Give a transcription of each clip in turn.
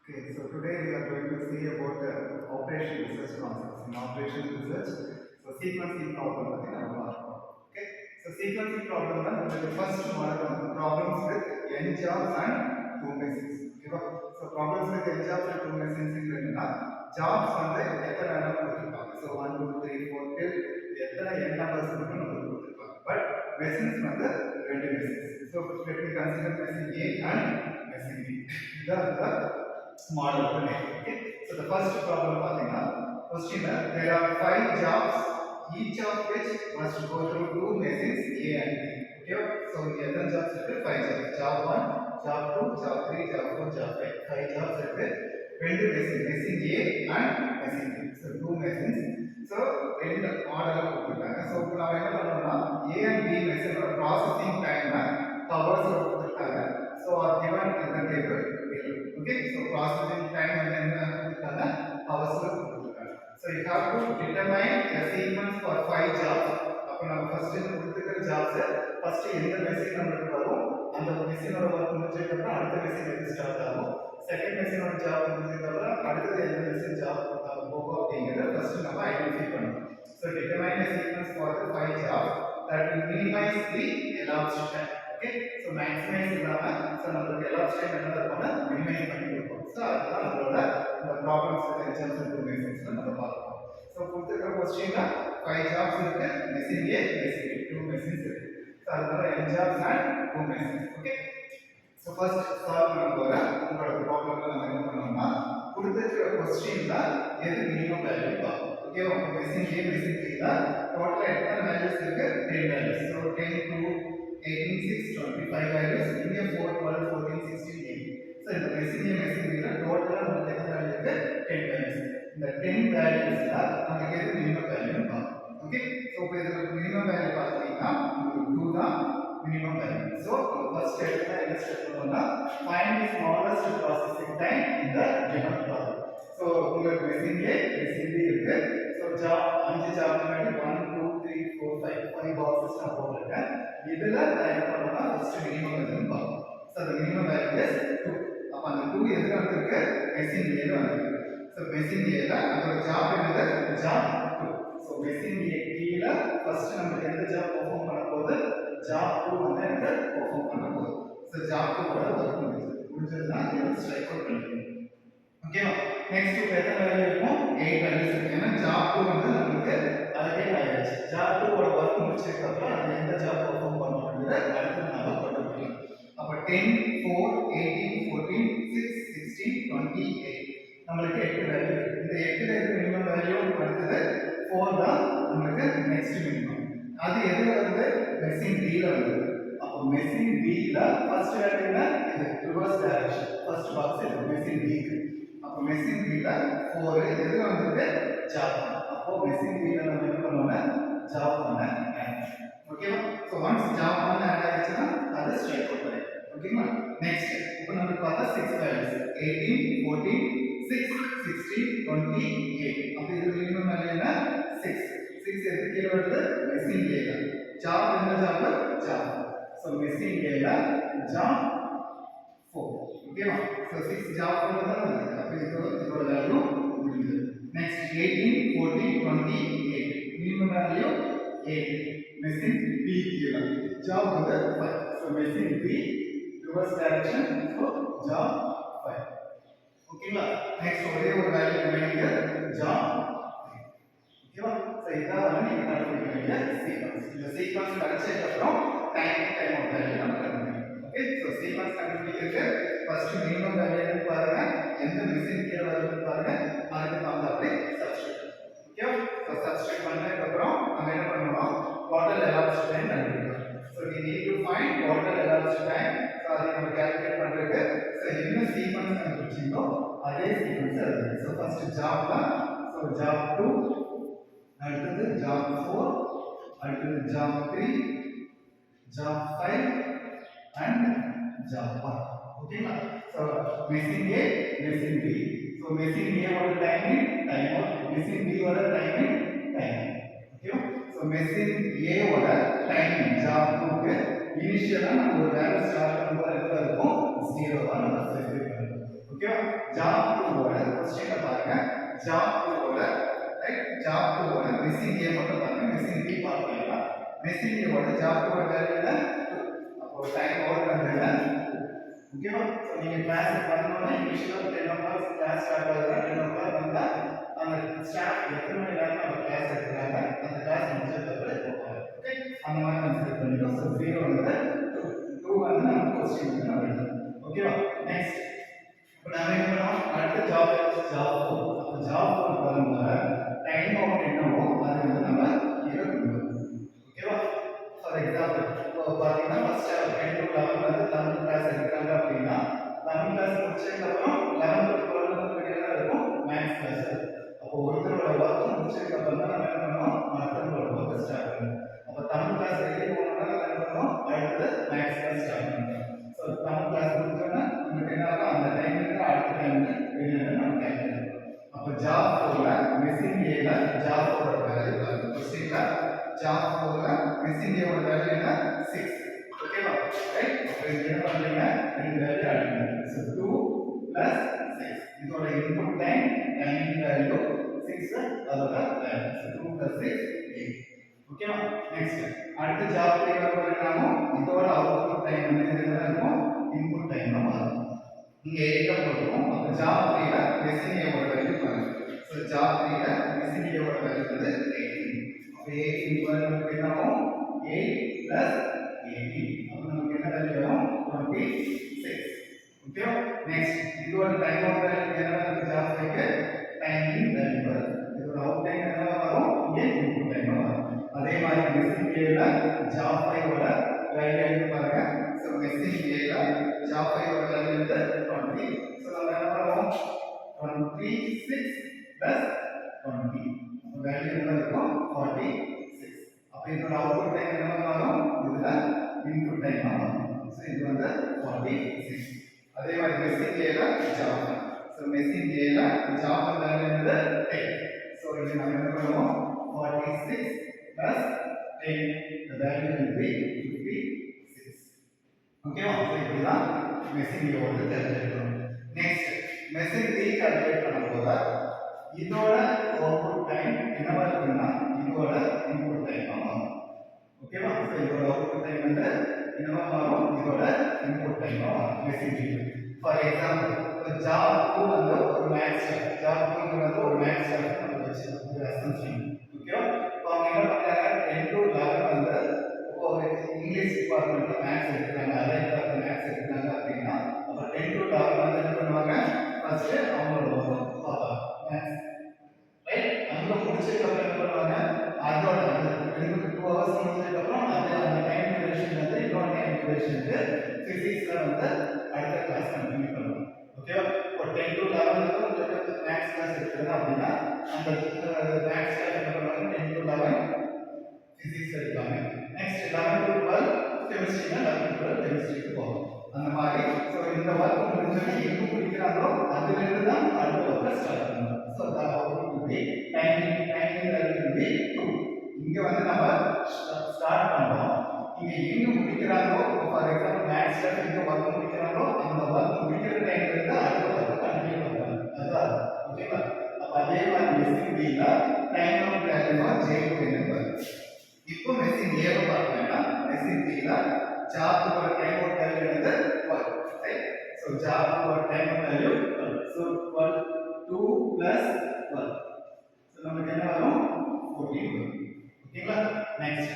Okay, so today we are going to see about operation research concepts. In operation research, so sequencing problem பத்தி நம்ம பார்ப்போம். Okay, so sequencing problem னா நமக்கு first model வந்து problems with n jobs and 2 machines. Okay, so problems with n jobs and 2 machines என்னன்னா jobs வந்து எத்தனை எண்ணம் கொடுத்திருப்பாங்க. So 1 2 3 4 till எத்தனை n numbers இருக்கு நமக்கு கொடுத்திருப்பாங்க. But machines வந்து ரெண்டு machines. So let me consider machine A and machine B. இதான் model. Okay, so the first problem பாத்தீங்கன்னா question there are 5 jobs each of which must go through two machines A and B. Okay, so எத்தனை jobs இருக்கு 5 jobs. Job 1, job 2, job 3, job 4, job 5. 5 jobs இருக்கு. ரெண்டு machine A and machine B. So two machines. So ரெண்டு மாடலா கொடுத்திருக்காங்க. So இப்போ நாம என்ன பண்ணனும்னா A and B machine ஓட processing time hours கொடுத்திருக்காங்க. So are given in the table below. Okay, so processing time and then hours கொடுத்திருக்காங்க. So you have to determine a sequence for 5 jobs. அப்ப நம்ம first கொடுத்திருக்கிற jobs first எந்த machine நமக்கு வரும் அந்த மெஷினோட வர்க் முடிஞ்சதுக்கு அப்புறம் அடுத்த மெஷின் எது ஸ்டார்ட் ஆகும் செகண்ட் மெஷினோட ஜாப் முடிஞ்சதுக்கு அப்புறம் அடுத்து எந்த மெஷின் ஜாப் போகும் அப்படிங்கறத ஃபர்ஸ்ட் நம்ம ஐடென்டிஃபை பண்ணணும். So determine a sequence for the 5 jobs that will minimize the elapsed time. Okay, so maximize இல்லாம so நமக்கு elapsed time என்ன இருக்கும்னா minimize பண்ணி கொடுப்போம். So அதுதான் நம்மளோட இந்த ப்ராப்ளம்ஸ் எக்ஸாம்பிள் இன்ஃபர்மேஷன்ஸ்ல நம்ம பார்ப்போம். So கொடுத்திருக்கிற क्वेश्चनல 5 jobs இருக்கு machine A machine B 2 machines இருக்கு. So அதனால n jobs and 2 machines. Okay, so first solve பண்ண போற உங்களோட ப்ராப்ளம்ல நம்ம என்ன பண்ணனும்னா கொடுத்திருக்கிற क्वेश्चनல எது மினிமம் வேல்யூ பார்ப்போம். ஓகே, உங்க மெஷின் A மெஷின் B ல டோட்டல் எத்தனை வேல்யூஸ் இருக்கு 10 வேல்யூஸ். So 10 2 18 6 25 values இங்க 4 12 14 16 18. So இந்த மெஷின் A மெஷின் B ல டோட்டலா நமக்கு எத்தனை வேல்யூ இருக்கு 10 வேல்யூஸ். இந்த 10 வேல்யூஸ்ல நமக்கு எது மினிமம் வேல்யூ பார்ப்போம். ஓகே, சோ இப்போ இதுல மினிமம் வேல்யூ பார்த்தீங்கன்னா 2 தான் மினிமம் வேல்யூ. சோ ஃபர்ஸ்ட் ஸ்டெப்ல என்ன ஸ்டெப் பண்ணனும்னா find the smallest processing time in the given problem. So உங்களுக்கு மெஷின் A மெஷின் B இருக்கு. சோ ஜாப் 5 ஜாப் முன்னாடி 1 2 3 4 5 பாக்ஸஸ் நான் போட்டுருக்கேன். இதுல நான் என்ன பண்ணனும்னா ஃபர்ஸ்ட் மினிமம் வேல்யூ பார்ப்போம். So the minimum value is 2. அப்ப அந்த 2 எதுல வந்திருக்கு மெஷின் A ல வந்திருக்கு. சோ மெஷின் A ல அதோட ஜாப் என்னது ஜாப் 2. சோ மெஷின் A கீழ ஃபர்ஸ்ட் நமக்கு எந்த ஜாப் பெர்ஃபார்ம் பண்ண போகுது ஜாப் 2 வந்து எனக்கு பெர்ஃபார்ம் பண்ண போகுது. சோ ஜாப் 2 ஓட வர்க் முடிஞ்சதுன்னா இதை ஸ்ட்ரைக் அவுட் பண்ணிக்கணும். ஓகேவா, நெக்ஸ்ட் இப்போ எத்தனை வேல்யூ இருக்கும் 8 வேல்யூஸ் இருக்கு. ஏன்னா ஜாப் 2 வந்து நமக்கு அலகேட் ஆயிடுச்சு. ஜாப் 2 ஓட வர்க் முடிச்சதுக்கு அப்புறம் அது எந்த ஜாப் பெர்ஃபார்ம் பண்ணும்ங்கறத அடுத்து நாம கண்டுபிடிக்கலாம். அப்ப 10 4 18 14 6 16 28 நமக்கு 8 வேல்யூ இருக்கு. இந்த 8ல எது மினிமம் வேல்யூ அடுத்தது 4 தான் நமக்கு நெக்ஸ்ட் மினிமம். அது எதுல வந்து மெஷின் B ல வருது. அப்ப மெஷின் B ல ஃபர்ஸ்ட் வேல்யூ என்ன இது ரிவர்ஸ் டைரக்ஷன் ஃபர்ஸ்ட் பாக்ஸ் இது மெஷின் B க்கு. அப்ப மெஷின் B ல 4 எதுல வந்து ஜாப். அப்போ மெஷின் B ல நம்ம என்ன பண்ணுவோம்னா ஜாப் பண்ண ஆட். ஓகேவா, சோ ஒன்ஸ் ஜாப் பண்ண ஆட் ஆயிடுச்சுனா அது ஸ்ட்ரைக் அவுட் ஆயிடும். ஓகேவா, நெக்ஸ்ட் இப்போ நம்ம பார்த்தா 6 வேல்யூஸ் 18 14 6 16 28. அப்ப இது மினிமம் வேல்யூ என்ன 6. 6 எதுக்கு கீழ வருது மெஷின் A ல. ஜாப் என்ன job job. So machine A ல ஜாப் 4. ஓகேவா, சோ 6 ஜாப் 4 தான் வருது. அப்ப இதோட வேல்யூ முடிஞ்சது. Next 18 14 28 minimum value 8. Machine B கீழ ஜாப் வந்து 5. So machine B reverse direction so job 5. ஓகேவா, நெக்ஸ்ட் ஒரே ஒரு வேல்யூ ரிமைனிங் ஜாப். ஓகேவா, சோ இதான் வந்து நீங்க கண்டுபிடிக்க வேண்டிய சீக்வென்ஸ். இந்த சீக்வென்ஸ் கண்டுபிடிச்சதுக்கு அப்புறம் டைம் ஆஃப் வேல்யூ நம்ம கண்டுபிடிக்கணும். ஓகே, சோ சீக்வென்ஸ் கண்டுபிடிக்கிறதுக்கு ஃபர்ஸ்ட் மினிமம் வேல்யூ என்னன்னு பாருங்க, எந்த மெஷின் கீழ வருதுன்னு பாருங்க, அதுக்கு தகுந்தாப்ல சப்ஸ்டிட்யூட். ஓகே, சோ சப்ஸ்டிட்யூட் பண்ணதுக்கு அப்புறம் நம்ம என்ன பண்ணனும் டோட்டல் elapsed time கண்டுபிடிக்கணும். So we need to find total elapsed time. So அதை நம்ம கால்குலேட் பண்றதுக்கு சோ என்ன சீக்வென்ஸ் கண்டுபிடிச்சீங்களோ அதே சீக்வென்ஸ் எழுதுங்க. சோ ஃபர்ஸ்ட் ஜாப் தான். சோ ஜாப் 2 அடுத்தது ஜாப் 4 அடுத்தது ஜாப் 3 ஜாப் 5 and ஜாப் 1. ஓகேங்களா, so machine A machine B. So machine A ஓட timing time out, machine B ஓட டைமிங் டைம். ஓகேவா, சோ மெஷின் A ஓட டைமிங் ஜாப் 2 க்கு இனிஷியலா நம்ம ஒரு வேல்யூ ஸ்டார்ட் பண்ணும்போது என்ன இருக்கும் 0 தான் நம்ம ஸ்பெசிஃபை பண்ணணும். ஓகேவா, job 2 ஓட क्वेश्चन பாருங்க job 2 ஓட ரைட் job 2 ஓட missing a மட்டும் பாருங்க missing b பார்க்கல missing a ஓட job 2 ஓட வேல்யூ என்ன அப்போ டைம் ஓவர் பண்றீங்க ஓகேவா சோ நீங்க கிளாஸ் பண்ணனும்னா இனிஷியலா 10 o'clock கிளாஸ் ஸ்டார்ட் ஆகுதுன்னா 10 o'clock வந்தா அந்த ஸ்டாஃப் எத்தனை மணி நேரம் நம்ம கிளாஸ் எடுக்கறாங்க அந்த கிளாஸ் முடிச்சதுக்கு அப்புறம் போவாங்க ஓகே அந்த மாதிரி கன்சிடர் பண்ணிட்டோம் சோ 0 வந்து 2 வந்து நம்ம क्वेश्चन வந்து நம்ம எழுதணும் ஓகேவா நெக்ஸ்ட் இப்போ நாம என்ன பண்ணோம் அடுத்த ஜாப் 4 அப்ப ஜாப் 4 வரும்போது டைம் அவுட் என்னவோ அது வந்து நம்ம கீழ கொண்டு வரணும் ஓகேவா ஃபார் எக்ஸாம்பிள் இப்போ பாத்தீங்கன்னா ஃபர்ஸ்ட் 10 to 11 வந்து 11 கிளாஸ் எடுக்கறாங்க அப்படினா 11 கிளாஸ் முடிச்சதுக்கு அப்புறம் 11 to 12 வரைக்கும் இருக்கும் மேத்ஸ் கிளாஸ் அப்போ ஒருத்தரோட வர்க் முடிச்சதுக்கு அப்புறம் தான் நம்ம என்ன பண்ணுவோம் மற்றவங்களோட வர்க் ஸ்டார்ட் பண்ணுவோம் அப்போ தமிழ் கிளாஸ் வெளியே போனோம்னா நம்ம என்ன பண்ணுவோம் அடுத்து மேத்ஸ் கிளாஸ் ஸ்டார்ட் பண்ணுவோம் ஸோ தமிழ் கிளாஸ் முடிச்சோன்னா நமக்கு என்ன ஆகும் அந்த டைம்ல இருந்து அடுத்த டைம் வெளியே நம்ம கேட்கணும் அப்போ ஜாப் 4ல மிஸ்ஸிங் ஏல ஜாப் 4 வேல்யூ கொஸ்டின்ல ஜாப் 4ல மிஸ்ஸிங் ஏ ஓட வேல்யூ என்ன 6 ஓகேவா ரைட் அப்போ இங்க என்ன பண்றீங்க ரெண்டு வேல்யூ ஆட் பண்ணுங்க ஸோ 2 plus 6 இதோட இன்புட் டைம் டைமிங் வேல்யூ 6 அதோட வேல்யூ ஸோ 2 plus 6 8 ஓகேவா நெக்ஸ்ட் அடுத்த ஜாப் 3 வரப்போறோம் இதோட அவுட்புட் டைம் வந்து என்ன இருக்கும் இன்புட் டைம் மாறும் இங்க 8 போடுறோம் அப்ப ஜாப் 3ல மிஸ்ஸிங் ஏ ஓட வேல்யூ பாருங்க ஸோ ஜாப் 3ல மிஸ்ஸிங் ஏ ஓட வேல்யூ வந்து 18 அப்ப 18 நமக்கு என்ன ஆகும் 8 plus 18 அப்ப நமக்கு என்ன வேல்யூ வரும் 26 ஓகேவா நெக்ஸ்ட் இதோட டைம் அவுட் வேல்யூ என்ன வரும் ஜாப் 3க்கு டைமிங் வேல்யூ வரும் இதோட அவுட் டைம் என்ன வரும் இங்க இன்புட் டைம் வரும் அதே மாதிரி மிஸ்ஸிங் ஏல ஜாப் 5 ஓட வேல்யூ என்ன பாருங்க ஸோ மிஸ்ஸிங் ஏல ஜாப் 5 ஓட வேல்யூ வந்து 20 ஸோ நம்ம என்ன பண்ணுவோம் 26 plus 20 அப்ப வேல்யூ என்ன இருக்கும் 46 அப்ப இதோட அவுட்புட் டைம் என்ன வரும் இதுல இன்புட் டைம் வரும் ஸோ இது வந்து 46 அதே மாதிரி மிஸ்ஸிங் ஏல ஜாப் ஸோ மிஸ்ஸிங் ஏல ஜாப் வேல்யூ வந்து 10 ஸோ இது நம்ம என்ன பண்ணுவோம் 46 plus 10 the value will be 56 ஓகேவா ஸோ இப்படிதான் மிஸ்ஸிங் ஏ வந்து தெரிஞ்சுக்கணும் நெக்ஸ்ட் மிஸ்ஸிங் பி கால்குலேட் பண்ணும்போது இதோட அவுட்புட் டைம் என்னவா இருக்குன்னா இதோட இன்புட் டைம் மாறும் ஓகேவா ஸோ இதோட அவுட்புட் டைம் வந்து என்னவா மாறும் இதோட இன்புட் டைம் மாறும் மிஸ்ஸிங் பி ஃபார் எக்ஸாம்பிள் இப்போ ஜாப் 2 வந்து ஒரு மேத்ஸ் ஜாப் 2 வந்து ஒரு மேத்ஸ் நம்ம வச்சு ஒரு அசம்ஷன் ஓகேவா இப்போ அவங்க என்ன பண்றாங்க 10 to 11 வந்து இப்போ இங்கிலீஷ் டிபார்ட்மெண்ட்ல மேத்ஸ் எடுக்கிறாங்க அதே டிபார்ட்மெண்ட் மேத்ஸ் எடுக்கிறாங்க அப்படின்னா அப்போ 10 to 11 வந்து என்ன பண்ணுவாங்க ஃபர்ஸ்ட் அவங்களோட ஒர்க் பார்ப்பாங்க மேத்ஸ் ரைட் அங்க முடிச்சதுக்கு அப்புறம் என்ன பண்ணுவாங்க அதோட அந்த 2 ஹவர்ஸ் முடிச்சதுக்கு அப்புறம் அந்த டைம் டியூரேஷன் வந்து இன்னொரு டைம் டியூரேஷனுக்கு பிசிக்ஸ்ல வந்து அடுத்த கிளாஸ் கண்டினியூ பண்ணுவாங்க ஓகேவா இப்போ 10 to 11 வந்து உங்களுக்கு மேத்ஸ் கிளாஸ் எடுக்கிறது அப்படின்னா அந்த மேத்ஸ் கிளாஸ் என்ன பண்ணுவாங்க 10 to 11 பிசிக்ஸ் எடுப்பாங்க நெக்ஸ்ட் 11 to 12 கெமிஸ்ட்ரினா 11 to 12 கெமிஸ்ட்ரிக்கு போகும் அந்த மாதிரி ஸோ இந்த ஒர்க் முடிஞ்சோடனே எங்க முடிக்கிறாங்களோ அதுல இருந்து தான் அடுத்த ஒர்க்கை ஸ்டார்ட் பண்ணுவோம் ஸோ டைமிங் வேல்யூ பி 2 இங்க வந்து நம்ம ஸ்டார்ட் பண்றோம் இங்க எங்க முடிக்கிறாங்களோ ஃபார் எக்ஸாம்பிள் மேத்ஸ்ல எங்க ஒர்க் முடிக்கிறாங்களோ அந்த ஒர்க் முடிக்கிற டைம்ல இருந்து அடுத்த ஒர்க் கண்டினியூ பண்றாங்க அதான் ஓகேவா அப்ப அதே மாதிரி மிஸ்ஸிங் பி ல time of value of J two number இப்போ மிஸ்ஸிங் ஏ பார்த்தீங்கன்னா மிஸ்ஸிங் பி ல ஜாப் ஓட டைம் ஆஃப் வேல்யூ என்னது 12 ரைட் சோ ஜாப் ஓட time of value 12 so 12 2 plus 12 so நமக்கு என்ன வரும் 14 வரும் ஓகேங்களா நெக்ஸ்ட்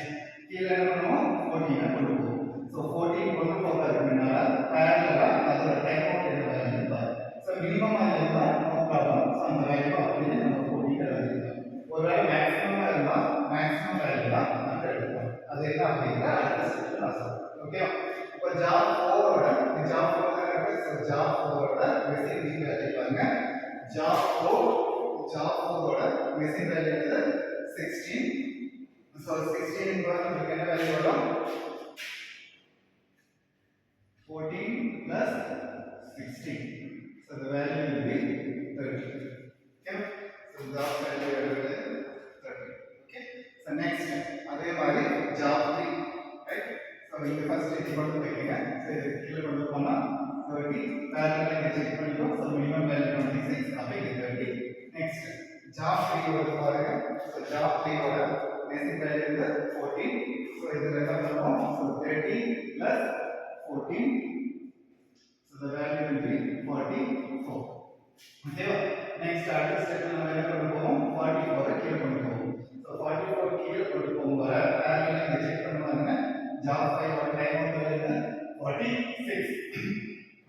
கீழ என்ன பண்ணுவோம் 14 கொண்டு போவோம் சோ 14 கொண்டு போகிறதுனால parallel அதோட டைம் ஆஃப் என்ன வேல்யூ பாரு சோ மினிமம் இருந்தா நோ ப்ராப்ளம் சோ அந்த வேல்யூ அப்படியே நம்ம 14 எழுதிக்கலாம் ஒருவேளை மேக்ஸிமம் இருந்தா மேக்ஸிமம் வேல்யூ தான் நம்ம எடுக்கலாம் அது என்ன அப்படிங்கற அடுத்த ஸ்டெப்ல நான் சொல்றேன் ஓகேவா இப்போ ஜாப் 4 ஓட ஜாப் 4 இருக்கு சோ ஜாப் 4 ஓட மிஸ்ஸிங் பி வேல்யூ பாருங்க job 4 ஓட மிஸ்ஸிங் வேல்யூ என்னது 16 so 16 இன்டு நமக்கு என்ன வேல்யூ வரும் 14 plus 16 so the value will be 30 okay so job value is 30 okay so next அதே மாதிரி job 3 right so இந்த ஃபர்ஸ்ட் இது கொண்டு போய்ங்க so இது கீழ கொண்டு போனா 30 parallel இங்க செக் பண்ணிட்டோம் so minimum value 30 plus 14. So the value will be 44. Okay. Next அடுத்த ஸ்டெப்ல நம்ம என்ன பண்ண போறோம் 44 கீழ கொண்டு போவோம். So 44 கீழ கொண்டு போகும்போது parallel இங்க செக் பண்ணுவாங்க. job 5 ஓட டைம் வந்து என்ன 46.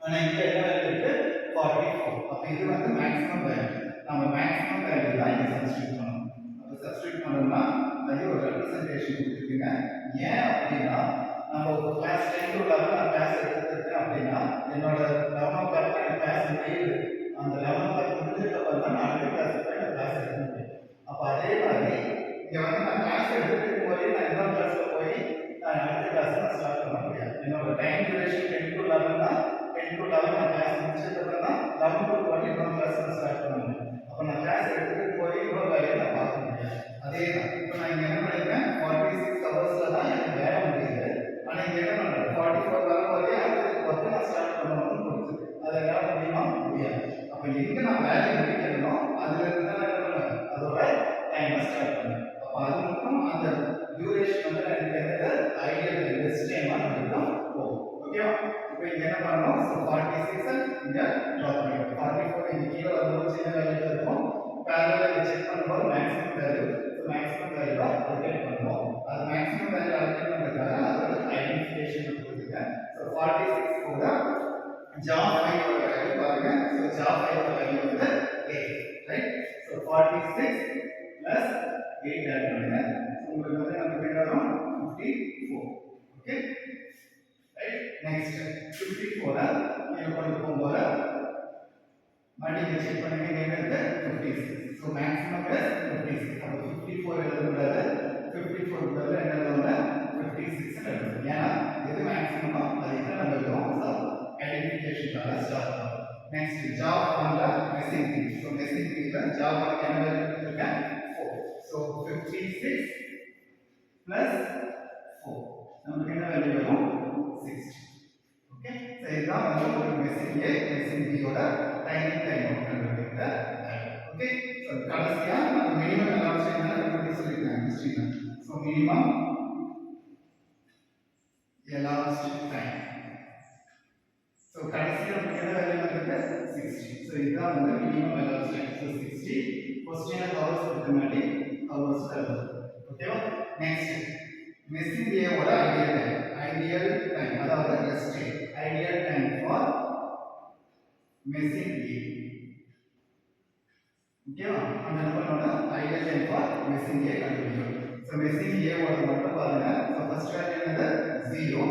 ஆனா இங்க என்ன இருக்கு 44. அப்ப இது வந்து மேக்ஸிமம் வேல்யூ. நம்ம மேக்ஸிமம் வேல்யூ தான் இங்க சப்ஸ்டிட்யூட் பண்ணணும். அப்ப சப்ஸ்டிட்யூட் பண்ணோம்னா அது ஒரு ரெப்ரசன்டேஷன் கொடுத்துருக்கீங்க. ஏன் அப்படின்னா நம்ம கிளாஸ் 10 to 11 நான் கிளாஸ் எடுத்துருக்கேன் அப்படின்னா என்னோட 11 o'clock கிளாஸ் முடியுது. அந்த 11 o'clock முடிஞ்சதுக்கு அப்புறம் தான் நான் அடுத்த கிளாஸ் போய் நான் கிளாஸ் எடுக்க முடியும். அப்ப அதே மாதிரி இங்க வந்து நான் கிளாஸ் எடுத்துட்டு போய் நான் இன்னொரு கிளாஸ்ல போய் நான் அடுத்த கிளாஸ் நான் ஸ்டார்ட் பண்ண முடியாது. என்னோட டைம் டியூரேஷன் 10 to 11 தான் 10 to 11 நான் கிளாஸ் முடிச்சதுக்கு அப்புறம் தான் 11 to 12 இன்னொரு கிளாஸ் நான் ஸ்டார்ட் பண்ண முடியும். அப்ப நான் கிளாஸ் எடுத்துட்டு போய் இன்னொரு வேலையை நான் பார்க்க முடியாது. அதே தான் இப்போ நான் இங்க என்ன பண்ணிருக்கேன் 46 ஹவர்ஸ்ல தான் எனக்கு வேலை முடியுது. ஆனா இங்க என்ன பண்றேன் 44 வரும்போதே அடுத்த ஒர்க் நான் ஸ்டார்ட் பண்ணணும்னு கொடுத்து அதை என்னால முடியுமா முடியாது. அப்ப எங்க நான் வேலையை முடிக்கணுமோ அதுல இருந்து தான் என்ன பண்ணுவேன் அதோட டைம் ஸ்டார்ட் பண்ணுவேன். அப்ப அது மட்டும் அந்த டியூரேஷன் வந்து எனக்கு என்னது ஐடியல் பெஸ்ட் டைமா நமக்கு போகும். ஓகேவா? இப்போ இங்க என்ன பண்ணணும் 46 இங்க டிராப் பண்ணிடுவோம். 44 இங்க கீழ வரும்போது சின்ன வேல்யூல இருக்கும். parallel செக் பண்ணும்போது maximum value maximum value rotate பண்ணுவோம். அது மேக்ஸிமம் வேல்யூ ரொட்டேட் பண்றதுக்காக அதோட ஐடென்டிஃபிகேஷன் கொடுத்துருக்கேன். ஸோ 46 கூட job 5 ஓட வேல்யூ பாருங்க. ஸோ job 5 ஓட வேல்யூ வந்து 8 ரைட். ஸோ 46 plus 8 ஆட் பண்ணுங்க. உங்களுக்கு வந்து நமக்கு என்ன வரும் 54. Okay right. நெக்ஸ்ட் 54 நீங்க கொண்டு போகும்போது மறுபடியும் செக் பண்ணுங்க என்ன இருக்கு 56. So maximum plus 56. அப்போ 54 எழுதக்கூடாது 54 பதில் என்ன எழுதணும்னா 56 எழுதணும். ஏன்னா எது மேக்ஸிமமோ அது என்ன நம்ம எழுதுவோம். ஸோ ஐடென்டிஃபிகேஷனுக்காக ஸ்டார்ட் பண்ணுவோம். நெக்ஸ்ட் ஜாப் 1ல மிஸ்ஸிங் த்ரீ. ஸோ மிஸ்ஸிங் த்ரீல ஜாப் 1 என்ன வேல்யூ கொடுத்துருக்கேன் 4. ஸோ 56 plus 4 நமக்கு என்ன வேல்யூ வரும் 60. ஓகே. ஸோ இதுதான் வந்து ஒரு மிஸ்ஸிங் ஏ மிஸ்ஸிங் பி ஓட டைம் கண்டுபிடிக்கிற ஓகே. ஸோ கடைசியா நம்ம மினிமம் எலாப்ஸ் என்ன கண்டுபிடிக்க சொல்லிருக்காங்க ஹிஸ்டரியில. So minimum elapsed time. So கடைசியா நமக்கு என்ன வேல்யூ வந்திருக்கு 60. ஸோ இதுதான் வந்து minimum elapsed time. So 60 question hours இருக்குனாடி ஹவர்ஸ் எழுதுறோம். ஓகேவா? நெக்ஸ்ட் மிஸ்ஸிங் ஏ ஓட ஐடியல் டைம் அதாவது rest time. Ideal time for missing A. ஓகேவா? அந்த நம்மளோட ideal time for missing A கண்டுபிடிக்கணும். ஸோ மிஸ்ஸிங் ஏ ஓட மட்டும் பாருங்க. ஸோ ஃபர்ஸ்ட் வேல்யூ என்னது 0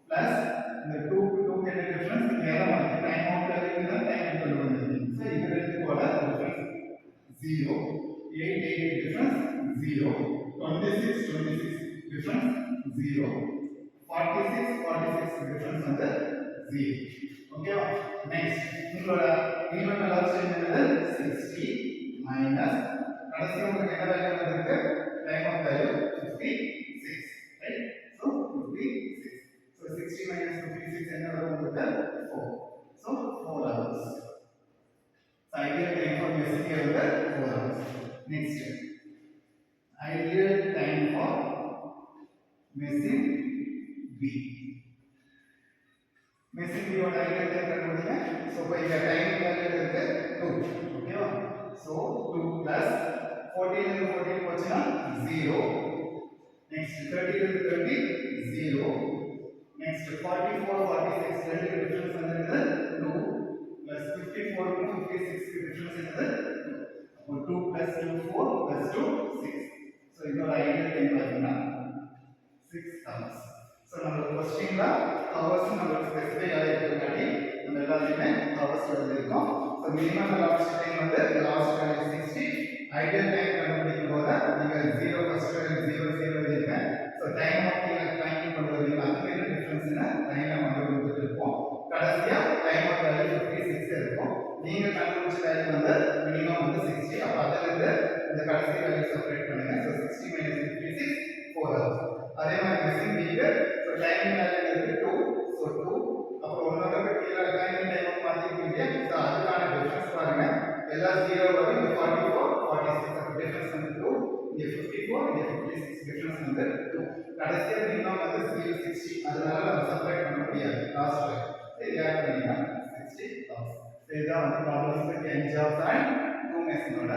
பிளஸ் இந்த 2 க்கு என்ன டிஃபரன்ஸ் இங்க நமக்கு டைம் அவுட் வேல்யூ தான் டைம் கொண்டு வந்திருக்கு. ஸோ இது ரெண்டுக்கோட டிஃபரன்ஸ் 0 8 8 டிஃபரன்ஸ் 0 26 26 டிஃபரன்ஸ் 0 46 46 டிஃபரன்ஸ் வந்து 0. ஓகேவா? நெக்ஸ்ட் உங்களோட மினிமம் எலாப்ஸ் என்னது 60 மைனஸ் கடைசி உங்களுக்கு என்ன வேல்யூ வந்திருக்கு time of value 56 right. So 56. So 60 minus 56 என்ன வரும் உங்களுக்கு 4. So 4 hours. Ideal time for missing A வந்து 4 hours. Next ideal time for missing B. Missing B ஓட ஐடியல் டைம் கண்டுபிடிங்க. ஸோ இப்போ இங்க டைம் வேல்யூ இருக்கு 2. ஓகேவா? ஸோ 2 பிளஸ் 14 இருந்து 14 போச்சுன்னா 0. நெக்ஸ்ட் 30 இருந்து 30 0. நெக்ஸ்ட் 44 46 ரெண்டு டிஃபரன்ஸ் வந்து 2 பிளஸ் 54 க்கு 56 க்கு டிஃபரன்ஸ் என்னது 2. 2 plus 2 4 plus 2 6. ஸோ இதோட ஐடியல் டைம் பார்த்தீங்கன்னா 6 hours. ஸோ நம்ம கொஸ்டின்ல ஹவர்ஸ் நம்ம ஸ்பெசிஃபை ஆகிருக்கிறதுக்காண்டி நம்ம எல்லாத்தையுமே ஹவர்ஸ் எழுதியிருக்கோம். ஸோ மினிமம் எலாப்ஸ் டைம் வந்து லாஸ்ட் வேல்யூ 60. ஐடியல் டைம் கண்டுபிடிக்கும் போது நீங்கள் 0 ஃபர்ஸ்ட் வேல்யூ 0 0 எழுதிருக்கேன். ஸோ டைம் ஆஃப் டைம் கொண்டு வருவீங்க. அதுக்கு என்ன டிஃபரன்ஸ்னா டைம் நம்ம கொடுத்துட்டு இருப்போம். கடைசியா டைம் ஆஃப் வேல்யூ 56 இருக்கும். நீங்க கண்டுபிடிச்ச வேல்யூ வந்து மினிமம் வந்து 60. அப்ப அதுல இருந்து இந்த கடைசி வேல்யூ செப்பரேட் பண்ணுங்க. So 60 minus 56 4 hours. அதே மாதிரி missing week so time value இருக்கு 2. ஸோ 2 அப்புறம் ஒன்னோட கீழே டைம் பார்த்துக்கிட்டீங்க. ஸோ அதுக்கான டிஃபரன்ஸ் பாருங்க. எல்லா 0 வரும். இங்க 44 46 அப்ப டிஃபரன்ஸ் வந்து 2. இங்க 54 இங்க 56 டிஃபரன்ஸ் வந்து 2. கடைசியா மினிமம் வந்து 60 ஆட் பண்ணிக்கலாம் 60,000. ஸோ இதான் வந்து ப்ராப்ளம்ஸ்க்கு n ஜாப்ஸ் அண்ட் 2 மெஷினோட